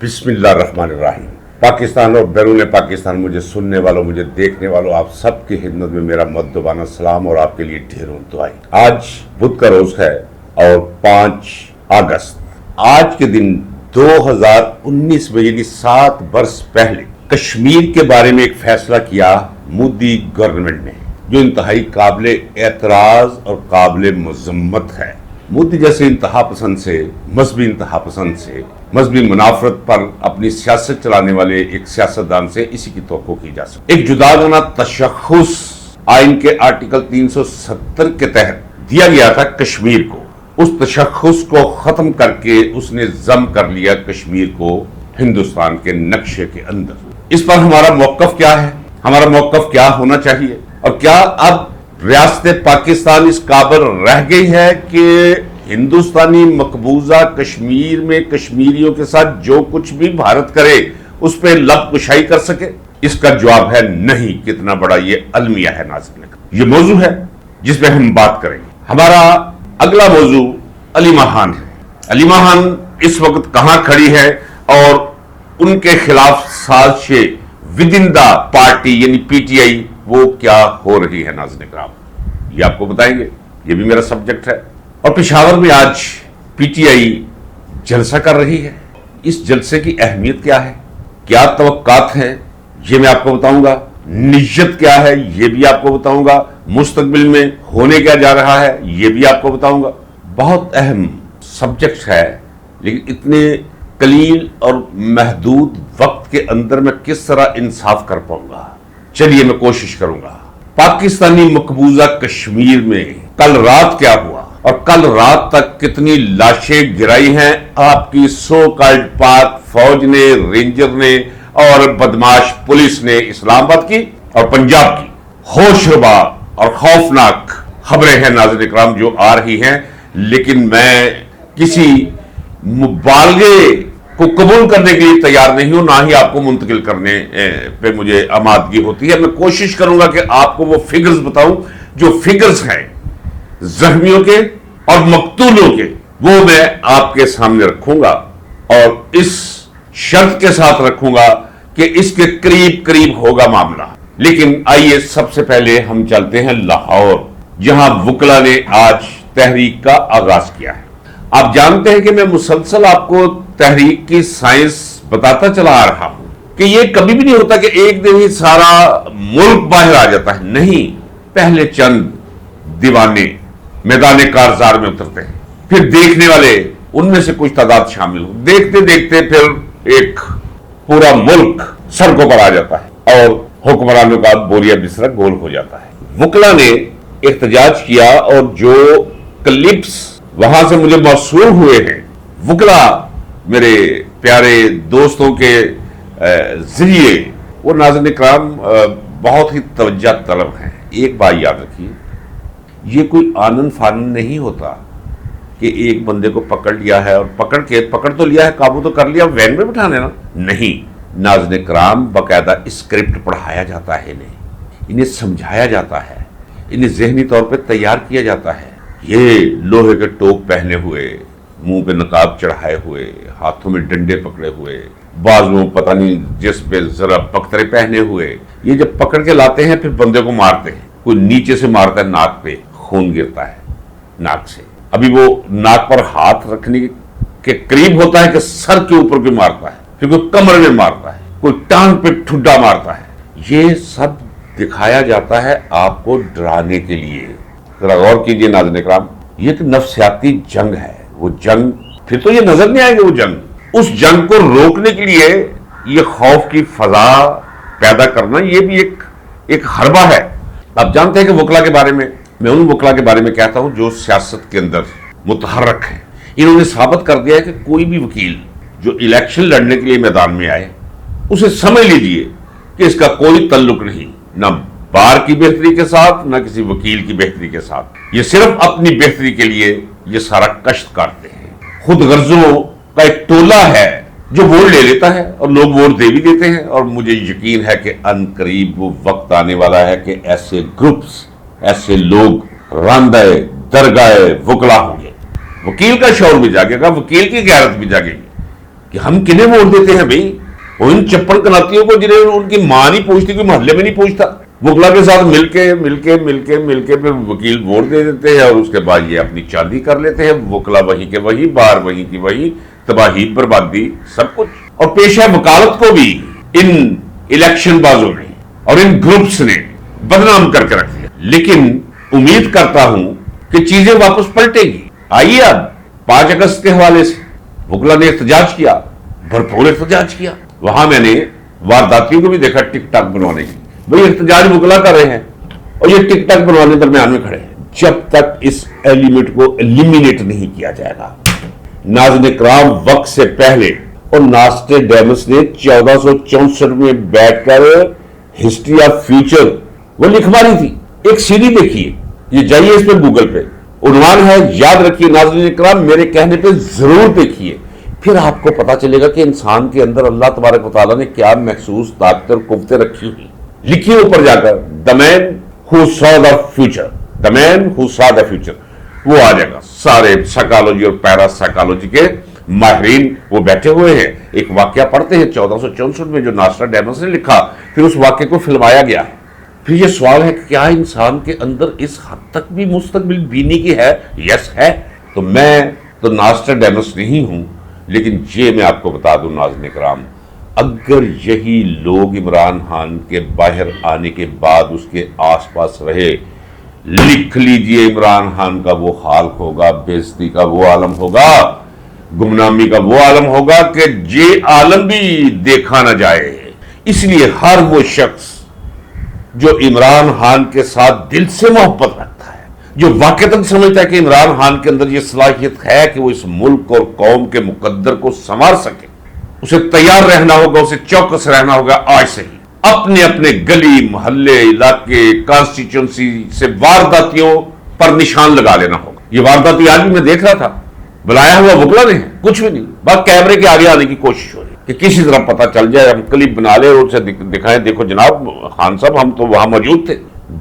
بسم اللہ الرحمن الرحیم۔ پاکستان اور بیرون پاکستان مجھے سننے والوں، مجھے دیکھنے والوں، آپ سب کی خدمت میں میرا مؤدبانہ سلام اور آپ کے لیے ڈھیروں دعائیں۔ آج بدھ کا روز ہے اور 5 اگست آج کے دن 2019 میں یعنی 7 برس پہلے کشمیر کے بارے میں ایک فیصلہ کیا مودی گورنمنٹ نے، جو انتہائی قابل اعتراض اور قابل مذمت ہے۔ مودی جیسے انتہا پسند سے، مذہبی انتہا پسند سے، مذہبی منافرت پر اپنی سیاست چلانے والے ایک سیاستدان سے اسی کی توقع کی جا سکتی۔ ایک جداگانہ تشخص آئین کے آرٹیکل 370 کے تحت دیا گیا تھا کشمیر کو، اس تشخص کو ختم کر کے اس نے ضم کر لیا کشمیر کو ہندوستان کے نقشے کے اندر۔ اس پر ہمارا موقف کیا ہے؟ ہمارا موقف کیا ہونا چاہیے؟ اور کیا اب ریاست پاکستان اس قابل رہ گئی ہے کہ ہندوستانی مقبوضہ کشمیر میں کشمیریوں کے ساتھ جو کچھ بھی بھارت کرے اس پہ لب کشائی کر سکے؟ اس کا جواب ہے نہیں۔ کتنا بڑا یہ المیہ ہے ناظرین، یہ موضوع ہے جس پہ ہم بات کریں گے۔ ہمارا اگلا موضوع علیمہ خان ہے۔ علیمہ خان اس وقت کہاں کھڑی ہے اور ان کے خلاف سازشیں ودن دا پارٹی یعنی پی ٹی آئی وہ کیا ہو رہی ہے ناظرین کرام، یہ آپ کو بتائیں گے۔ یہ بھی میرا سبجیکٹ ہے۔ اور پشاور میں آج پی ٹی آئی جلسہ کر رہی ہے۔ اس جلسے کی اہمیت کیا ہے، کیا توقعات ہیں، یہ میں آپ کو بتاؤں گا۔ نیت کیا ہے یہ بھی آپ کو بتاؤں گا۔ مستقبل میں ہونے کیا جا رہا ہے یہ بھی آپ کو بتاؤں گا۔ بہت اہم سبجیکٹ ہے، لیکن اتنے قلیل اور محدود وقت کے اندر میں کس طرح انصاف کر پاؤں گا؟ چلیے میں کوشش کروں گا۔ پاکستانی مقبوضہ کشمیر میں کل رات کیا ہوا اور کل رات تک کتنی لاشیں گرائی ہیں آپ کی سو کالڈ پاک فوج نے، رینجر نے اور بدماش پولیس نے اسلام آباد کی اور پنجاب کی۔ ہوش ربا اور خوفناک خبریں ہیں ناظرین اکرام جو آ رہی ہیں، لیکن میں کسی مبالغے کو قبول کرنے کے لیے تیار نہیں ہوں، نہ ہی آپ کو منتقل کرنے پہ مجھے آمادگی ہوتی ہے۔ میں کوشش کروں گا کہ آپ کو وہ فگرز بتاؤں جو فگرز ہیں زخمیوں کے اور مقتولوں کے، وہ میں آپ کے سامنے رکھوں گا اور اس شرط کے ساتھ رکھوں گا کہ اس کے قریب قریب ہوگا معاملہ۔ لیکن آئیے سب سے پہلے ہم چلتے ہیں لاہور، جہاں وکلا نے آج تحریک کا آغاز کیا ہے۔ آپ جانتے ہیں کہ میں مسلسل آپ کو تحریک کی سائنس بتاتا چلا آ رہا ہوں کہ یہ کبھی بھی نہیں ہوتا کہ ایک دن ہی سارا ملک باہر آ جاتا ہے، نہیں۔ پہلے چند دیوانے میدان کارزار میں اترتے ہیں، پھر دیکھنے والے ان میں سے کچھ تعداد شامل ہو، دیکھتے دیکھتے پھر ایک پورا ملک سڑکوں پر آ جاتا ہے اور حکمرانوں کا بوریا بستر گول ہو جاتا ہے۔ وکلا نے احتجاج کیا اور جو کلپس وہاں سے مجھے موصول ہوئے ہیں، وکلا میرے پیارے دوستوں کے ذریعے، وہ ناظرین اکرام بہت ہی توجہ طلب ہیں۔ ایک بات یاد رکھیے، یہ کوئی آنن فانن نہیں ہوتا کہ ایک بندے کو پکڑ لیا ہے اور پکڑ تو لیا ہے، قابو تو کر لیا، وین میں بٹھا لینا، نہیں۔ ناظرین اکرام باقاعدہ اسکرپٹ پڑھایا جاتا ہے، انہیں سمجھایا جاتا ہے، انہیں ذہنی طور پہ تیار کیا جاتا ہے۔ یہ لوہے کے ٹوپ پہنے ہوئے، منہ پہ نقاب چڑھائے ہوئے، ہاتھوں میں ڈنڈے پکڑے ہوئے، بازوں پتہ نہیں جس پہ ذرا پخترے پہنے ہوئے، یہ جب پکڑ کے لاتے ہیں پھر بندے کو مارتے ہیں۔ کوئی نیچے سے مارتا ہے، ناک پہ خون گرتا ہے ناک سے، ابھی وہ ناک پر ہاتھ رکھنے کے قریب ہوتا ہے کہ سر کے اوپر کوئی مارتا ہے، پھر کوئی کمر میں مارتا ہے، کوئی ٹانگ پہ ٹھڈا مارتا ہے۔ یہ سب دکھایا جاتا ہے آپ کو ڈرانے کے لیے۔ ذرا غور کیجئے ناظرین اکرام، یہ تو نفسیاتی جنگ ہے۔ وہ جنگ پھر تو یہ نظر نہیں آئے گا، وہ جنگ، اس جنگ کو روکنے کے لیے یہ خوف کی فضا پیدا کرنا، یہ بھی ایک حربہ ہے۔ آپ جانتے ہیں کہ وکلا کے بارے میں ان وکلا کے بارے میں کہتا ہوں جو سیاست کے اندر متحرک ہیں۔ انہوں نے ثابت کر دیا ہے کہ کوئی بھی وکیل جو الیکشن لڑنے کے لیے میدان میں آئے، اسے سمجھ لیجئے کہ اس کا کوئی تعلق نہیں، نہ بار کی بہتری کے ساتھ نہ کسی وکیل کی بہتری کے ساتھ، یہ صرف اپنی بہتری کے لیے یہ سارا کشت کرتے ہیں۔ خود غرضوں کا ایک ٹولہ ہے جو ووٹ لے لیتا ہے اور لوگ ووٹ دے بھی دیتے ہیں، اور مجھے یقین ہے کہ ان قریب وہ وقت آنے والا ہے کہ ایسے گروپس، ایسے لوگ راندہ درگاہ وکلا ہوں گے۔ وکیل کا شعور بھی جاگے گا، وکیل کی غیرت بھی جاگے گی، کہ ہم کنہیں ووٹ دیتے ہیں بھائی؟ وہ ان چپڑ کناتیوں کو جنہیں ان کی ماں نہیں پوچھتی، کوئی محلے میں نہیں پوچھتا، وکلا کے ساتھ مل کے پھر وکیل ووٹ دے دیتے ہیں اور اس کے بعد یہ اپنی چاندی کر لیتے ہیں، وکلا وہی کے وہی، بار وہی کی وہی، تباہی بربادی سب کچھ۔ اور پیشہ وکالت کو بھی ان الیکشن بازوں نے اور ان گروپس نے بدنام کر کے رکھ دیا، لیکن امید کرتا ہوں کہ چیزیں واپس پلٹے گی۔ آئیے اب 5 اگست کے حوالے سے وکلا نے احتجاج کیا، بھرپور احتجاج کیا، وہاں میں نے وارداتیوں کو بھی دیکھا ٹک ٹاک بنوانے کی، بھئی احتجاج وکلا کر رہے ہیں اور یہ ٹک ٹاک بنوانے درمیان میں کھڑے ہیں۔ جب تک اس ایلیمنٹ کو ایلیمینیٹ نہیں کیا جائے گا، ناظرین کرام، وقت سے پہلے اور ناسٹریڈیمس نے 1464 میں بیٹھ کر ہسٹری آف فیوچر وہ لکھ ماری تھی۔ ایک سیڈی دیکھیے، یہ جائیے اس پہ گوگل پہ، عنوان ہے، یاد رکھیے ناظرین کرام، میرے کہنے پہ ضرور دیکھیے، پھر آپ کو پتا چلے گا کہ انسان کے اندر اللہ تبارک و تعالیٰ نے کیا محسوس طاقتیں اور قوتیں رکھی ہوئی۔ لکھیے اوپر جا کر، دا مین ہو سا دا فیوچر، دا مین ہو سا دا فیوچر، وہ آ جائے گا۔ سارے سائیکالوجی اور پیرا سائیکالوجی کے ماہرین وہ بیٹھے ہوئے ہیں، ایک واقعہ پڑھتے ہیں 1464 میں جو ناسٹراڈیمس نے لکھا، پھر اس واقعے کو فلمایا گیا۔ پھر یہ سوال ہے کہ کیا انسان کے اندر اس حد تک بھی مستقبل بینی کی ہے؟ یس ہے۔ تو میں تو ناسٹراڈیمس نہیں ہوں، لیکن یہ میں آپ کو بتا دوں ناظرین کرام، اگر یہی لوگ عمران خان کے باہر آنے کے بعد اس کے آس پاس رہے، لکھ لیجئے عمران خان کا وہ حال ہوگا، بے عزتی کا وہ عالم ہوگا، گمنامی کا وہ عالم ہوگا کہ یہ عالم بھی دیکھا نہ جائے۔ اس لیے ہر وہ شخص جو عمران خان کے ساتھ دل سے محبت رکھتا ہے، جو واقعتاً سمجھتا ہے کہ عمران خان کے اندر یہ صلاحیت ہے کہ وہ اس ملک اور قوم کے مقدر کو سنوار سکے، اسے تیار رہنا ہوگا، اسے چوکس رہنا ہوگا آج سے ہی، اپنے اپنے گلی محلے علاقے کانسٹیچوئنسی سے وارداتیوں پر نشان لگا لینا ہوگا۔ یہ وارداتی آج بھی میں دیکھ رہا تھا، بلایا ہوا وکلا نے کچھ بھی نہیں، بس کیمرے کے آگے آنے کی کوشش ہو رہی ہے کہ کسی طرح پتہ چل جائے، ہم کلپ بنا لیں اور اسے دکھائیں، دیکھو جناب خان صاحب ہم تو وہاں موجود تھے۔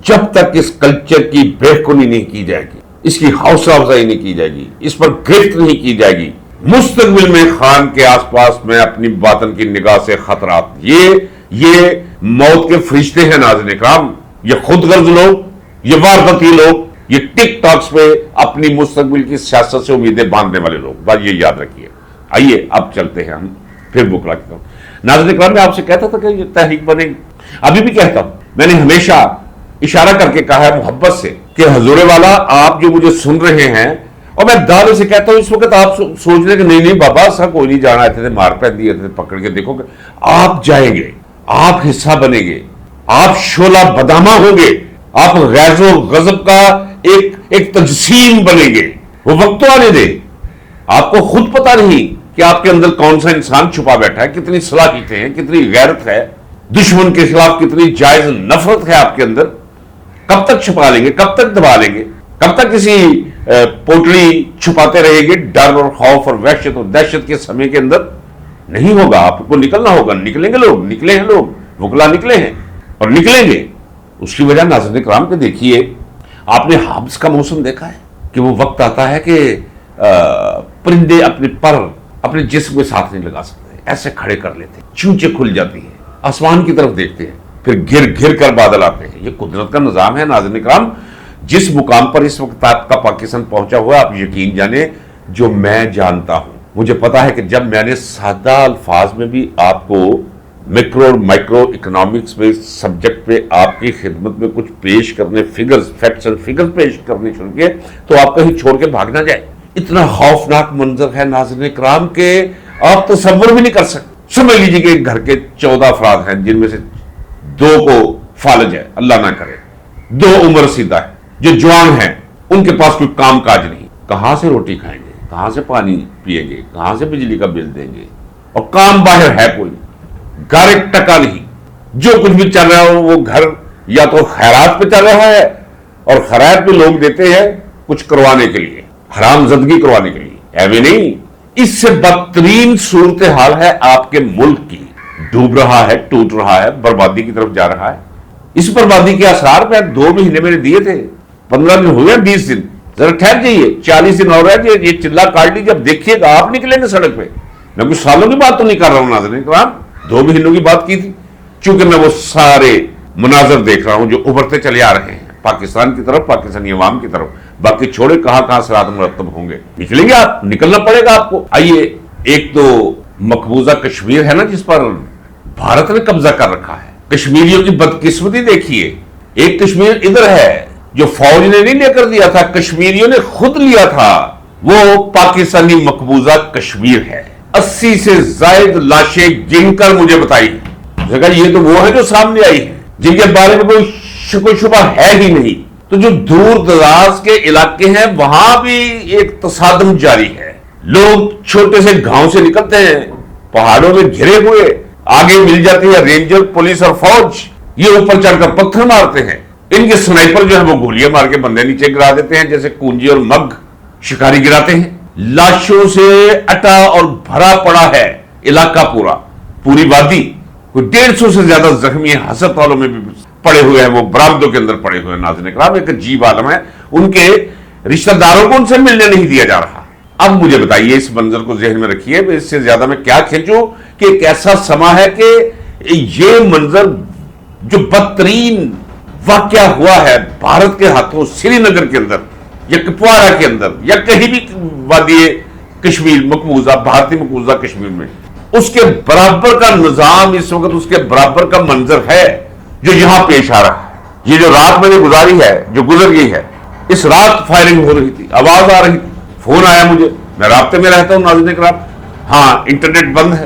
جب تک اس کلچر کی بےخونی نہیں کی جائے گی، اس کی حوصلہ افزائی نہیں کی جائے گی، اس پر گرفت نہیں کی جائے گی، مستقبل میں خان کے آس پاس میں اپنی باطن کی نگاہ سے خطرات، یہ موت کے فرشتے ہیں ناظرین کرام، یہ خود غرض لوگ، یہ وارداتی لوگ، یہ ٹک ٹاکس پہ اپنی مستقبل کی سیاست سے امیدیں باندھنے والے لوگ، بس یہ یاد رکھیے۔ آئیے اب چلتے ہیں ہم پھر وکلا کی طرف۔ ناظرین کرام، میں آپ سے کہتا تھا کہ یہ تحریک بنے گی، ابھی بھی کہتا ہوں، میں نے ہمیشہ اشارہ کر کے کہا ہے محبت سے کہ حضور والا آپ جو مجھے سن رہے ہیں، اور میں دعوے سے کہتا ہوں اس وقت آپ سوچ رہے کہ نہیں بابا ایسا کوئی نہیں جانا، ایسے مار پہن دیے تھے پکڑ کے، دیکھو کہ آپ جائیں گے، آپ حصہ بنیں گے، آپ شعلہ بدامہ ہوں گے، آپ غیظ و غضب کا ایک تجسیم بنیں گے۔ وہ وقت تو آنے دے، آپ کو خود پتہ نہیں کہ آپ کے اندر کون سا انسان چھپا بیٹھا ہے، کتنی صلاحیتیں ہیں، کتنی غیرت ہے، دشمن کے خلاف کتنی جائز نفرت ہے آپ کے اندر۔ کب تک چھپا لیں گے، کب تک دبا لیں گے، کب تک کسی پوٹلی چھپاتے رہیں گے؟ ڈر اور خوف اور وحشت اور دہشت کے سمے کے اندر نہیں ہوگا، آپ کو نکلنا ہوگا، نکلیں گے لوگ، نکلے ہیں لوگ، وکلا نکلے ہیں اور نکلیں گے۔ اس کی وجہ ناظرین کرام کہ دیکھیے، آپ نے حبس کا موسم دیکھا ہے کہ وہ وقت آتا ہے کہ پرندے اپنے پر اپنے جسم کے ساتھ نہیں لگا سکتے، ایسے کھڑے کر لیتے، چونچیں کھل جاتی ہیں، آسمان کی طرف دیکھتے ہیں، پھر گر گر کر بادل آتے ہیں۔ یہ قدرت کا نظام ہے ناظرین کرام۔ جس مقام پر اس وقت آپ کا پاکستان پہنچا ہوا ہے، آپ یقین جانیں، جو میں جانتا ہوں، مجھے پتا ہے کہ جب میں نے سادہ الفاظ میں بھی آپ کو میکرو اور مائکرو اکنامکس میں سبجیکٹ پہ آپ کی خدمت میں کچھ پیش کرنے، فگرز، فیکٹس اور فگرز پیش کرنے شروع کیے، تو آپ کہیں چھوڑ کے بھاگ نہ جائے۔ اتنا خوفناک منظر ہے ناظرین کرام کہ آپ تصور بھی نہیں کر سکتے۔ سمجھ لیجیے کہ گھر کے 14 افراد ہیں، جن میں سے 2 کو فالج ہے، اللہ نہ کرے، 2 عمر رسیدہ ہے، جو جوان ہیں، ان کے پاس کوئی کام کاج نہیں، کہاں سے روٹی کھائیں گے، کہاں سے پانی پیئیں گے، کہاں سے بجلی کا بل دیں گے، اور کام باہر ہے کوئی، گھر 1 ٹکا نہیں، جو کچھ بھی چل رہا ہو وہ گھر یا تو خیرات پہ چل رہا ہے، اور خیرات پہ لوگ دیتے ہیں کچھ کروانے کے لیے، حرام زدگی کروانے کے لیے، ایویں نہیں۔ اس سے بدترین صورتحال ہے آپ کے ملک کی، ڈوب رہا ہے، ٹوٹ رہا ہے، بربادی کی طرف جا رہا ہے۔ اس بربادی کے اثار پہ 2 مہینے میں نے دیے تھے، 15 دن ہوئے، 20 دن، ذرا ٹھہر جائیے، 40 دن اور ہے، یہ چلا کاٹ لی، جب دیکھیے گا آپ نکلیں گے سڑک پہ، میں کچھ سالوں کی بات تو نہیں کر رہا ہوں ناظرین کرام، 2 مہینوں کی بات کی تھی، چونکہ میں وہ سارے مناظر دیکھ رہا ہوں جو ابھرتے چلے آ رہے ہیں پاکستان کی طرف، پاکستانی عوام کی طرف. باقی چھوڑے کہاں صراط مرتب ہوں گے، نکلیں گے آپ، نکلنا پڑے گا آپ کو. آئیے، ایک تو مقبوضہ کشمیر ہے نا جس پر بھارت نے قبضہ کر رکھا ہے. کشمیریوں کی بدقسمتی دیکھیے، ایک کشمیر ادھر ہے جو فوج نے نہیں لے کر دیا تھا، کشمیریوں نے خود لیا تھا، وہ پاکستانی مقبوضہ کشمیر ہے. 80 سے زائد لاشیں گن کر مجھے بتائی، یہ تو وہ ہے جو سامنے آئی ہے جن کے بارے میں کوئی شک و شبہ ہے ہی نہیں. تو جو دور دراز کے علاقے ہیں وہاں بھی ایک تصادم جاری ہے. لوگ چھوٹے سے گاؤں سے نکلتے ہیں، پہاڑوں میں گھرے ہوئے، آگے مل جاتی ہے رینجر، پولیس اور فوج، یہ اوپر چڑھ کر پتھر مارتے ہیں. ان کے سنائپر جو ہے وہ گولیاں مار کے بندے نیچے گرا دیتے ہیں جیسے کنجی اور مگ شکاری گراتے ہیں. لاشوں سے اٹا اور بھرا پڑا ہے علاقہ پوری وادی. کوئی 150 سے زیادہ زخمی ہسپتالوں میں بھی پڑے ہوئے ہیں، وہ برآمدوں کے اندر پڑے ہوئے ہیں. ناظرین کرام، ایک عجیب عالم ہے. ان کے رشتہ داروں کو ان سے ملنے نہیں دیا جا رہا. اب مجھے بتائیے، اس منظر کو ذہن میں رکھیے، اس سے زیادہ میں کیا کھینچوں کہ ایک ایسا سما ہے کہ یہ منظر جو بدترین واقعہ ہوا ہے بھارت کے ہاتھوں سری نگر کے اندر یا کپوارہ کے اندر یا کہیں بھی وادی کشمیر مقبوضہ، بھارتی مقبوضہ کشمیر میں، اس کے برابر کا نظام اس وقت، اس کے برابر کا منظر ہے جو یہاں پیش آ رہا ہے. یہ جو رات میں نے گزاری ہے، جو گزر گئی ہے، اس رات فائرنگ ہو رہی تھی، آواز آ رہی تھی، فون آیا مجھے، میں رابطے میں رہتا ہوں ناظرین کرام. ہاں انٹرنیٹ بند ہے.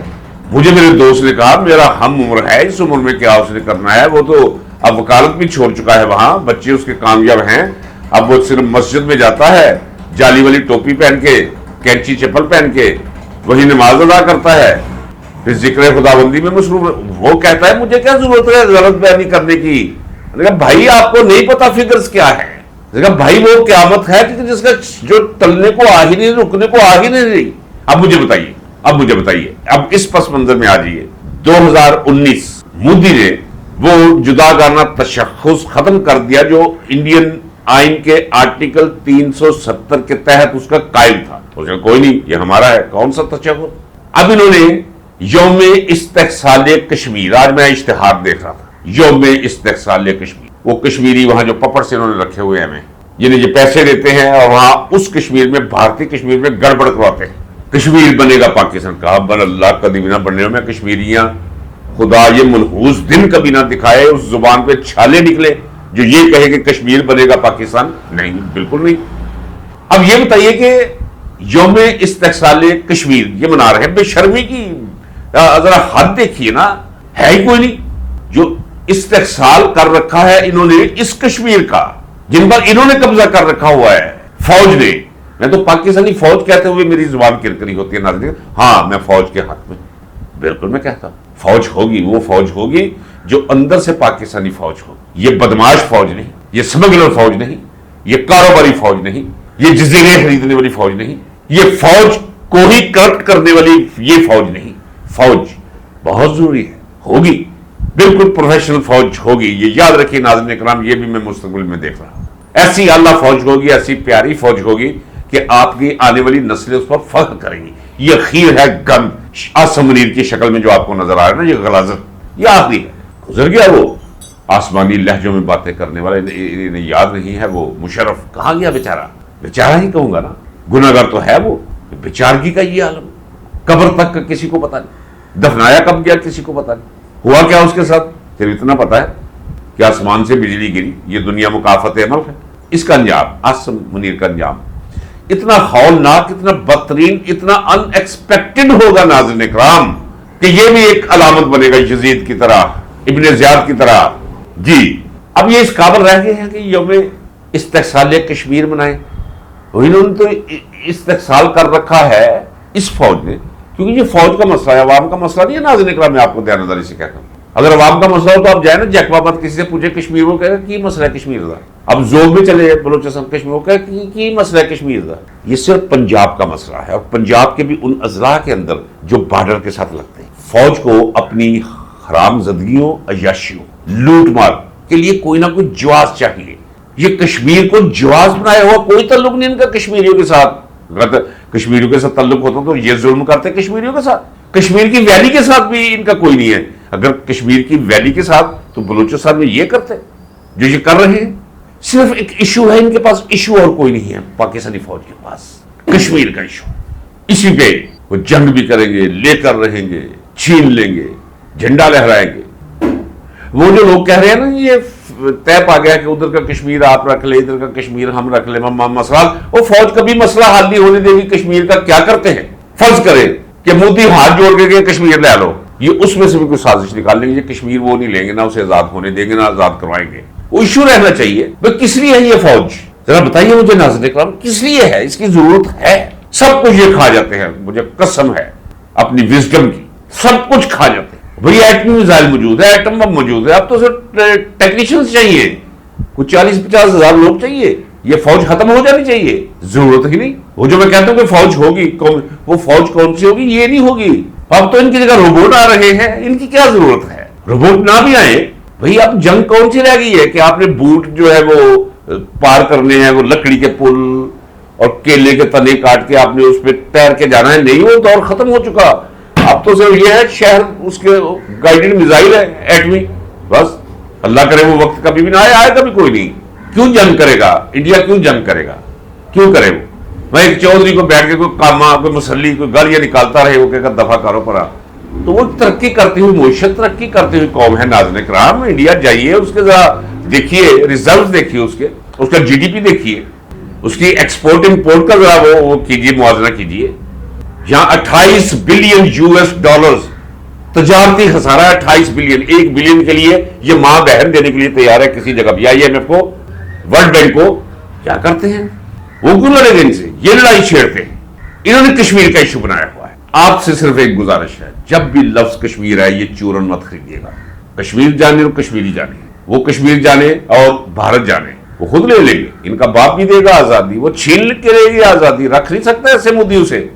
مجھے میرے دوست نے کہا میرا ہم عمر ہے، اس عمر میں کیا اس نے کرنا ہے، وہ تو اب وکالت بھی چھوڑ چکا ہے، وہاں بچے اس کے کامیاب ہیں، اب وہ صرف مسجد میں جاتا ہے، جالی والی ٹوپی پہن کے، کینچی چپل پہن کے، وہی نماز ادا کرتا ہے، پھر ذکر خداوندی میں مصروف. وہ کہتا ہے مجھے کیا ضرورت ہے غلط بیانی کرنے کی. بھائی آپ کو نہیں پتا فگرز کیا ہے. بھائی وہ قیامت ہے کہ جس کا جو ٹلنے کو آ ہی نہیں، رکنے کو آ ہی نہیں رہی. اب مجھے بتائیے، اب اس پس منظر میں آ جائیے. 2019 مودی نے وہ جداگانہ تشخص ختم کر دیا جو انڈین آئین کے آرٹیکل 370 کے تحت اس کا قائل تھا. کوئی نہیں، یہ ہمارا ہے، کون سا تشخص. اب انہوں نے یوم استحصال کشمیر، آج میں اشتہار دیکھ رہا تھا، یوم استحصال کشمیر، وہ کشمیری وہاں جو پپڑ سے انہوں نے رکھے ہوئے ہیں، جنہیں یہ پیسے دیتے ہیں اور وہاں اس کشمیر میں، بھارتی کشمیر میں گڑبڑ کرواتے ہیں. کشمیر بنے گا پاکستان کا، بن اللہ کبھی نہ بننے میں کشمیریاں، خدا یہ منحوس دن کبھی نہ دکھائے اس زبان پہ چھالے نکلے جو یہ کہے کہ کشمیر بنے گا پاکستان. نہیں، بالکل نہیں. اب یہ بتائیے کہ یوم استحصال کشمیر یہ منا رہے ہیں، بے شرمی کی ذرا حد دیکھیے نا، ہے ہی کوئی نہیں. جو استحصال کر رکھا ہے انہوں نے اس کشمیر کا، جن پر انہوں نے قبضہ کر رکھا ہوا ہے فوج نے. میں تو پاکستانی فوج کہتے ہوئے میری زبان کرکری ہوتی ہے ناظرین. ہاں میں فوج کے حق میں بالکل میں کہتا ہوں، فوج ہوگی، وہ فوج ہوگی جو اندر سے پاکستانی فوج ہو. یہ بدماش فوج نہیں، یہ سمگلر فوج نہیں، یہ کاروباری فوج نہیں، یہ جزیرے خریدنے والی فوج نہیں، یہ فوج کو ہی کرپٹ کرنے والی یہ فوج نہیں. فوج بہت ضروری ہے، ہوگی، بالکل پروفیشنل فوج ہوگی. یہ یاد رکھیے ناظرین کرام، یہ بھی میں مستقبل میں دیکھ رہا ہوں. ایسی اعلیٰ فوج ہوگی، ایسی پیاری فوج ہوگی کہ آپ کی آنے والی نسلیں اس پر فخر کریں گی. یہ خیر ہے گن آسم منیر کی شکل میں جو آپ کو نظر آ رہا ہے نا، یہ غلاظت، یہ آخری ہے. گزر گیا وہ آسمانی لہجوں میں باتیں کرنے والا، انہیں یاد نہیں ہے وہ مشرف کہاں گیا بیچارہ. بیچارہ ہی کہوں گا نا، گناہگار تو ہے وہ. بیچارگی کا یہ عالم، قبر تک کا کسی کو پتا نہیں، دفنایا کب گیا کسی کو پتا نہیں، ہوا کیا اس کے ساتھ صرف اتنا پتا ہے کہ آسمان سے بجلی گری. یہ دنیا مکافت عمل ہے. اس کا انجام، آسم منیر کا انجام اتنا ہولناک، اتنا بدترین، اتنا ان ایکسپیکٹڈ ہوگا ناظرین اکرام کہ یہ بھی ایک علامت بنے گا یزید کی طرح، ابن زیاد کی طرح. جی اب یہ اس قابل رہ گئے ہیں کہ یوم استحصال کشمیر منائیں. انہوں نے تو استحصال کر رکھا ہے اس فوج نے، کیونکہ یہ فوج کا مسئلہ ہے، عوام کا مسئلہ نہیں ہے ناظرین اکرام. میں آپ کو دیانتداری سے کہتا ہوں، اگر عوام کا مسئلہ ہو تو آپ جائیں نا جیکوا بات کسی سے پوچھے کشمیر کو، کہے گا کی مسئلہ ہے کشمیر کا. اب زوگ میں چلے بلوچستان کشمیر کو، کہے کی مسئلہ ہے کشمیر کا. یہ صرف پنجاب کا مسئلہ ہے، اور پنجاب کے بھی ان اضلاع کے اندر جو بارڈر کے ساتھ لگتے ہیں. فوج کو اپنی حرام زدگیوں، عیاشیوں، لوٹ مار کے لیے کوئی نہ کوئی جواز چاہیے. یہ کشمیر کو جواز بنایا ہوا کوئی تعلق نہیں ان کا کشمیریوں کے ساتھ. کشمیریوں کے ساتھ تعلق ہوتا تو یہ ظلم کرتے کشمیریوں کے ساتھ. کشمیر کی ویلی کے ساتھ بھی ان کا کوئی نہیں ہے. اگر کشمیر کی ویلی کے ساتھ تو بلوچستان میں یہ کرتے جو یہ کر رہے ہیں. صرف ایک ایشو ہے ان کے پاس, ایشو اور کوئی نہیں ہے پاکستانی فوج کے پاس, کشمیر کا ایشو. اسی پہ وہ جنگ بھی کریں گے, لے کر رہیں گے, چھین لیں گے, جھنڈا لہرائیں گے. وہ جو لوگ کہہ رہے ہیں نا یہ طے پا گیا کہ ادھر کا کشمیر آپ رکھ لیں, ادھر کا کشمیر ہم رکھ لیں, مسئلہ وہ فوج کبھی مسئلہ حل نہیں ہونے دے گی کشمیر کا. کیا کرتے ہیں, فرض کریں کہ مودی ہاتھ جوڑ کے کہ کشمیر لے لو, یہ اس میں سے بھی کوئی سازش نکال لیں گے. یہ کشمیر وہ نہیں لیں گے, نہ اسے آزاد ہونے دیں گے, نہ آزاد کروائیں گے. وہ ایشو رہنا چاہیے بھائی کس لیے ہے یہ فوج, ذرا بتائیے مجھے ناظرین اکرام, کس لیے ہے, اس کی ضرورت ہے. سب کچھ یہ کھا جاتے ہیں, مجھے قسم ہے اپنی وزڈم کی, سب کچھ کھا جاتے ہیں. بھئی ایٹمی میزائل موجود ہے, ایٹم بم موجود ہے, اب تو صرف ٹیکنیشینز چاہیے, کچھ 40-50 ہزار لوگ چاہیے. یہ فوج ختم ہو جانی چاہیے, ضرورت ہی نہیں. وہ جو میں کہتا ہوں کہ فوج ہوگی, وہ فوج کون سی ہوگی, یہ نہیں ہوگی. اب تو ان کی جگہ روبوٹ آ رہے ہیں, ان کی کیا ضرورت ہے. روبوٹ نہ بھی آئے بھئی, اب جنگ کون سی رہ گئی ہے کہ آپ نے بوٹ جو ہے وہ پار کرنے ہیں, وہ لکڑی کے پل اور کیلے کے تنے کاٹ کے آپ نے اس پہ تیر کے جانا ہے. نہیں, وہ دور ختم ہو چکا. اب تو صرف یہ ہے شہر اس کے گائیڈڈ میزائل ہے ایٹمی, بس. اللہ کرے وہ وقت کبھی بھی نہ آئے کبھی کوئی نہیں. کیوں جنگ کرے گا انڈیا, کیوں جنگ کرے گا, کیوں کرے وہ. میں ایک چودھری کو بیٹھ کے کوئی کاما, کوئی مسلی, کوئی گالیاں نکالتا رہے, وہ کہ دفعہ کرو پرا. تو وہ ترقی کرتی ہوئی معیشت, ترقی کرتی ہوئی قوم ہے ناظرین اکرام. انڈیا جائیے, اس کے ذرا دیکھیے ریزلٹ, دیکھیے اس کا جی ڈی پی دیکھیے, اس کی ایکسپورٹ امپورٹ کا ذرا وہ کیجیے, موازنہ کیجیے. یہاں 28 بلین US ڈالرز تجارتی خسارہ ہے. 28 بلین, 1 بلین کے لیے یہ ماں بہن دینے کے لیے تیار ہے کسی جگہ بھی. IMF کو, ورلڈ بینک کو. کیا کرتے ہیں وہ, کیوں لڑے گے ان سے, یہ لڑائی چھیڑتے ہیں. انہوں نے کشمیر کا ایشو بنایا ہوا ہے. آپ سے صرف ایک گزارش ہے, جب بھی لفظ کشمیر ہے یہ چورن مت خریدیے گا. کشمیر جانے اور کشمیری جانے, وہ کشمیر جانے اور بھارت جانے, وہ خود لے لیں گے. ان کا باپ بھی دے گا آزادی, وہ چھین کے لے گی آزادی. رکھ نہیں سکتا ایسے مودی اسے.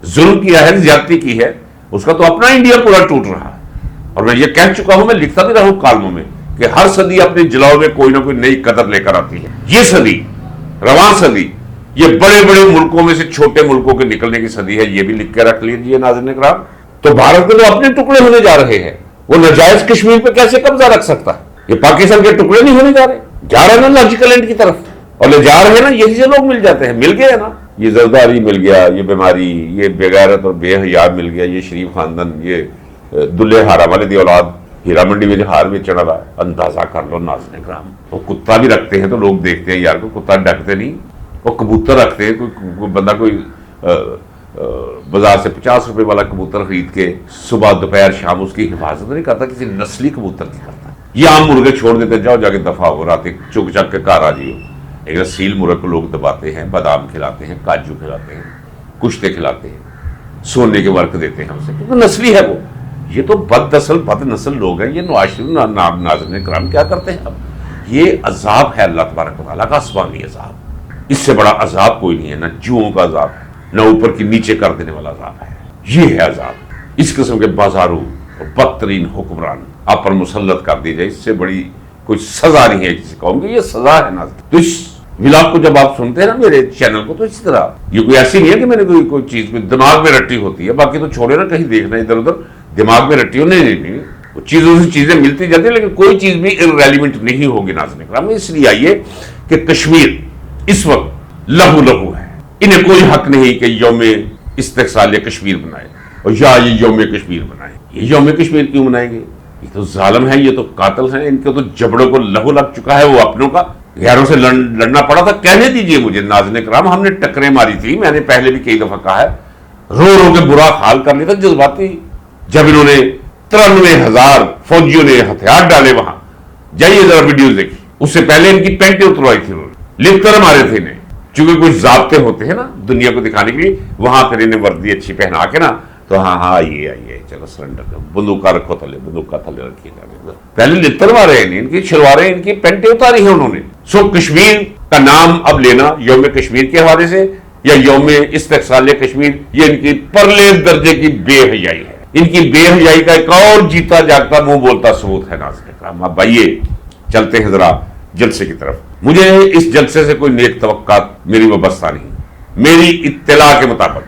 ظلم کیا ہے, زیادتی کی ہے, اس کا تو اپنا انڈیا پورا ٹوٹ رہا. اور میں یہ کہہ چکا ہوں, میں لکھتا بھی رہا ہوں کالموں میں, کہ ہر صدی اپنے جلاؤ میں کوئی نہ کوئی نئی قدر لے کر آتی ہے. یہ صدی, رواں صدی, یہ بڑے بڑے ملکوں میں سے چھوٹے ملکوں کے نکلنے کی صدی ہے. یہ بھی لکھ کے رکھ لیجیے ناظرین اکرام. تو بھارت کے تو اپنے ٹکڑے ہونے جا رہے ہیں. وہ ناجائز کشمیر پہ کیسے قبضہ رکھ سکتا ہے. یہ پاکستان کے ٹکڑے نہیں ہونے جا رہے, جا رہے نا لاجیکل اینڈ کی طرف, اور لے جا رہے ہیں نا. یہی سے لوگ مل جاتے ہیں, مل گئے نا. یہ زرداری مل گیا, یہ بیماری, یہ بےغیرت اور بے حیا مل گیا, یہ شریف خاندان, یہ دلہے ہارا والے دی اولاد ہیرا منڈی میں ہار میں چڑھا رہا. اندازہ کر لو ناظرین اکرام. وہ کتا بھی رکھتے ہیں تو لوگ دیکھتے ہیں, یار کو کتا ڈکتے نہیں. وہ کبوتر رکھتے ہیں, کوئی بندہ کوئی بازار سے 50 روپے والا کبوتر خرید کے صبح دوپہر شام اس کی حفاظت نہیں کرتا, کسی نسلی کبوتر کی کرتا. یہ عام مرغے چھوڑ دیتے, جاؤ جا کے دفعہ ہو, رات چک چک کے کار آ جائیو. ایک سیل مرغ کو لوگ دباتے ہیں, بادام کھلاتے ہیں, کاجو کھلاتے ہیں, کشتے کھلاتے ہیں, سونے کے ورق دیتے ہیں اسے, کیونکہ نسلی ہے وہ. یہ تو بد نسل لوگ ہیں. یہ ناظرین اکرام کیا کرتے ہیں اب. یہ عذاب ہے اللہ تبارک و تعالیٰ کا, آسمانی عذاب. اس سے بڑا عذاب کوئی نہیں ہے. نہ جوؤں کا عذاب ہے, نہ اوپر کی نیچے کر دینے والا عذاب ہے. یہ ہے عذاب. اس قسم کے بازاروں اور بدترین حکمران آپ پر مسلط کر دی جائے, اس سے بڑی کوئی سزا نہیں ہے کسی قوم کی. یہ سزا ہے ناظرین. تو اس ولاگ کو جب آپ سنتے ہیں نا میرے چینل کو, تو اس طرح یہ کوئی ایسی نہیں ہے کہ میں نے کوئی چیز دماغ میں رٹی ہوتی ہے. باقی تو چھوڑے نا کہیں دیکھنا ادھر ادھر, دماغ میں رٹی ہو نہیں. وہ چیزوں سے چیزیں ملتی جاتی ہیں, لیکن کوئی چیز بھی ریلیونٹ نہیں ہوگی ناظرین اکرام. اس لیے آئیے کہ کشمیر اس وقت لہو ہے. انہیں کوئی حق نہیں کہ یوم استقلال کشمیر بنائے, اور یا یہ یوم کشمیر بنائے. یہ یوم کشمیر کیوں منائیں گے؟ یہ تو ظالم ہیں, یہ تو قاتل ہیں. ان کے تو جبڑوں کو لہو لگ چکا ہے. وہ اپنوں کا غیروں سے لڑنا پڑا تھا. کہنے دیجئے مجھے ناظرین اکرام, ہم نے ٹکریں ماری تھی. میں نے پہلے بھی کئی دفعہ کہا ہے, رو کے برا حال کر لیا تھا جذباتی. جب انہوں نے 93,000 فوجیوں نے ہتھیار ڈالے وہاں, جائیے ذرا ویڈیوز دیکھیے. اس سے پہلے ان کی پینٹیں اتروائی تھی, انہوں نے لکھ کر مارے تھے انہیں. چونکہ کچھ ضابطے ہوتے ہیں نا دنیا کو دکھانے کے لیے, وہاں پھر انہیں وردی اچھی پہنا کے نا, تو ہاں آئیے چلو سرنڈر کرو, بندوقہ رکھو تھلے, بندوقہ تھلے رکھیے گا. پہلے لتر مارے ہیں, ان کی شلواریں, ان کی پینٹیں اتاری ہیں انہوں نے. سو کشمیر کا نام اب لینا یوم کشمیر کے حوالے سے یا یوم استقلال کشمیر, یہ ان کی پرلے درجے کی بے حیائی ہے. ان کی بے حیائی کا ایک اور جیتا جاگتا منہ بولتا ثبوت ہے ناظرین اکرام. اب آئیے چلتے ہیں ذرا جلسے کی طرف. مجھے اس جلسے سے کوئی نیک توقعات میری وابستہ نہیں. میری اطلاع کے مطابق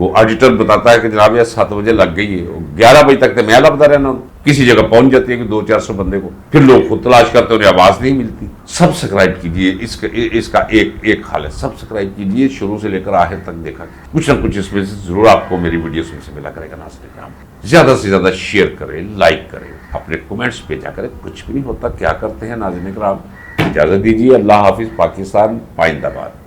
وہ آڈیٹر بتاتا ہے کہ جناب یہ 7 بجے لگ گئی ہے, 11 بجے تک تو میں لبدا رہنا, کسی جگہ پہنچ جاتی ہے کہ 200-400 بندے کو, پھر لوگ خود تلاش کرتے انہیں آواز نہیں ملتی. سبسکرائب کیجئے, اس کا ایک حال ہے, سبسکرائب کیجئے, شروع سے لے کر آخر تک دیکھا, کچھ نہ کچھ اس میں سے ضرور آپ کو میری ویڈیوز میں سے ملا کرے گا. ناظرین کرام, زیادہ سے زیادہ شیئر کریں, لائک کریں, اپنے کمنٹس بھیجا کریں, کچھ بھی نہیں ہوتا, کیا کرتے ہیں ناظرین کرام. اجازت دیجیے, اللہ حافظ. پاکستان پائندہ باد.